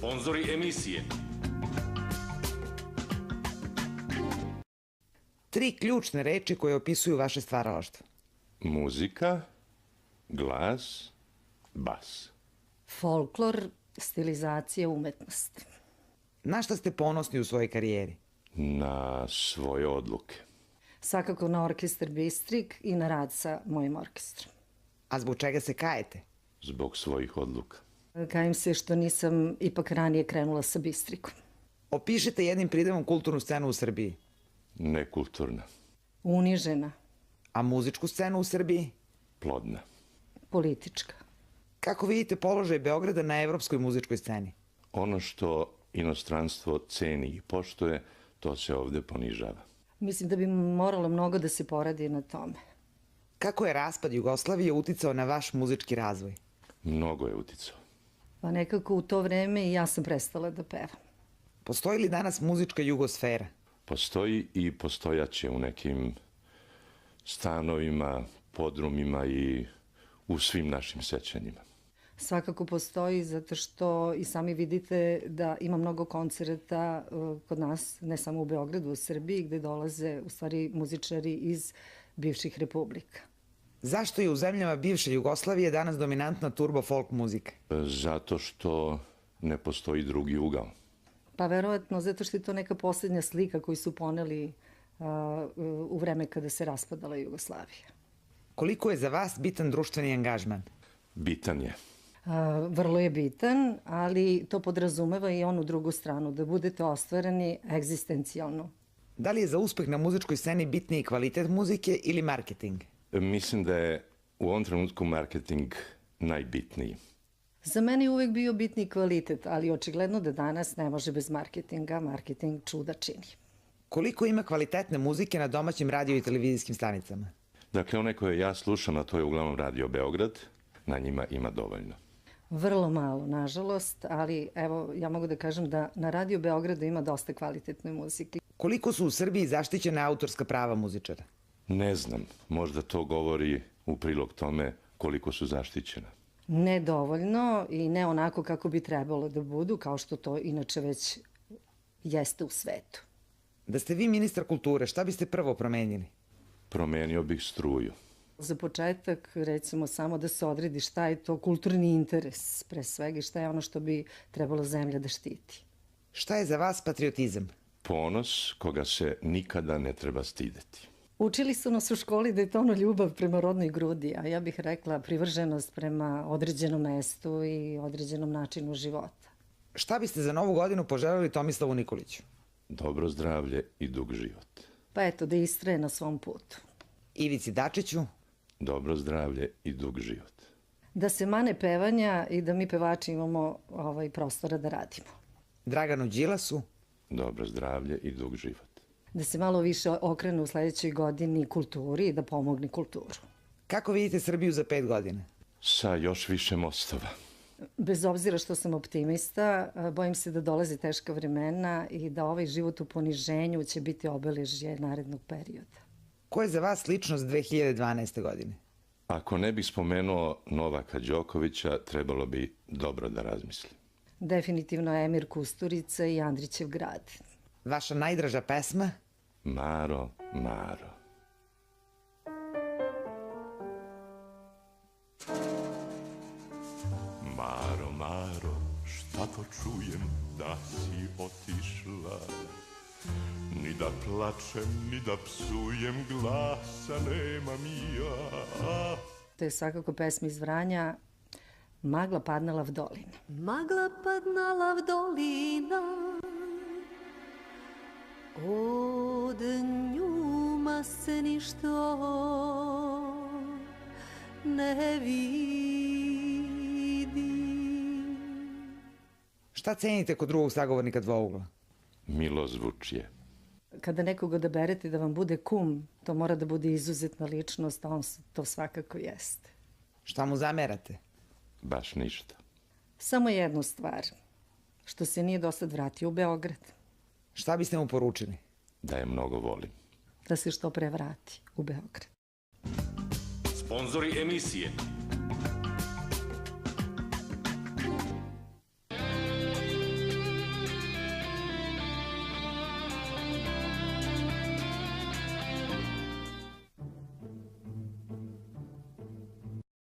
Sponzori emisije. 3 ključne reči koje opisuju vaše stvaralaštvo. Muzika, glas, bas. Folklor, stilizacija, umetnost. Na šta ste ponosni u svojoj karijeri? Na svoje odluke. Svakako na orkestar Bistrik i na rad sa mojim orkestrom. A zbog čega se kajete? Zbog svojih odluka. Kajem se što nisam ipak ranije krenula sa Bistrikom. Opišite jednim pridevom kulturnu scenu u Srbiji. Nekulturna. Unižena, A muzičku scenu u Srbiji? Plodna. politička. Kako vidite položaj Beograda na evropskoj muzičkoj sceni? Ono što inostranstvo ceni i poštuje, to se ovde ponižava. Mislim da bi moralo mnogo da se poradi na tome. Kako je raspad Jugoslavije uticao na vaš muzički razvoj? Mnogo je uticao. Pa nekako u to vreme i ja sam prestala da pevam. Postoji li danas muzička jugosfera? Postoji i postojaće u nekim stanovima, podrumima i u svim našim sećanjima. Svakako postoji zato što i sami vidite da ima mnogo koncerta kod nas, ne samo u Beogradu, u Srbiji, gde dolaze u stvari muzičari iz bivših republika. Zašto je u zemljama bivše Jugoslavije danas dominantna turbo folk muzika? Zato što ne postoji drugi ugao. Pa verovatno zato što je to neka poslednja slika koju su poneli u vreme kada se raspadala Jugoslavija. Koliko je za vas bitan društveni angažman? Bitan je. Vrlo je bitan, ali to podrazumeva i onu drugu stranu, da budete ostvareni egzistencijalno. Da li je za uspeh na muzičkoj sceni bitniji kvalitet muzike ili marketing? Mislim da je u ovom trenutku marketing najbitniji. Za mene je uvek bio bitni kvalitet, ali očigledno da danas ne može bez marketinga. Marketing čuda čini. Koliko ima kvalitetne muzike na domaćim radio i televizijskim stanicama? Dakle, one koje ja slušam, a to je uglavnom Radio Beograd, na njima ima dovoljno. Vrlo malo, nažalost, ali evo, ja mogu da kažem da na Radio Beogradu ima dosta kvalitetne muzike. Koliko su u Srbiji zaštićene autorska prava muzičara? Ne znam, možda to govori u prilog tome koliko su zaštićena. Ne dovoljno i ne onako kako bi trebalo da budu, kao što to inače već jeste u svetu. Da ste vi ministar kulture, šta biste prvo promenili? Promenio bih struju. Za početak, recimo, samo da se odredi šta je to kulturni interes, pre svega, i šta je ono što bi trebalo zemlja da štiti. Šta je za vas patriotizam? Ponos koga se nikada ne treba stideti. Učili su nas u školi da je to ono ljubav prema rodnoj grudi, a ja bih rekla privrženost prema određenom mestu i određenom načinu života. Šta biste za novu godinu poželeli Tomislavu Nikoliću? Dobro zdravlje i dug život. Pa eto, da istraje na svom putu. Ivici Dačiću? Dobro zdravlje i dug život. Da se mane pevanja i da mi pevači imamo prostora da radimo. Draganu Đilasu? Dobro zdravlje i dug život. Da se malo više okrene u sledećoj godini kulturi i da pomogne kulturu. Kako vidite Srbiju za 5 godina? Sa još više mostova. Bez obzira što sam optimista, bojim se da dolaze teška vremena i da ovaj život u poniženju će biti obeležje narednog perioda. Ko je za vas ličnost 2012. godine? Ako ne bih spomenuo Novaka Đokovića, trebalo bi dobro da razmislim. Definitivno Emir Kusturica i Andrićev grad. Vaša najdraža pesma? Maro, Maro. Maro, Maro, šta to čujem da si otišla? Ni da plačem, ni da psujem, glasa nemam ja. To je svakako pesma iz Vranja, Magla padnala v dolina. Magla padnala v dolina, od njuma se ništo ne vidi. Šta cenite kod drugog sagovornika Dvougla? Milozvučje. Kada nekog odaberete da vam bude kum, to mora da bude izuzetna ličnost, a on to svakako jeste. Šta mu zamerate? Baš ništa. Samo jednu stvar, što se nije dosad vratio u Beograd. Šta biste mu poručili? Da je mnogo volim. Da se što pre vrati u Beograd. Sponzori emisije.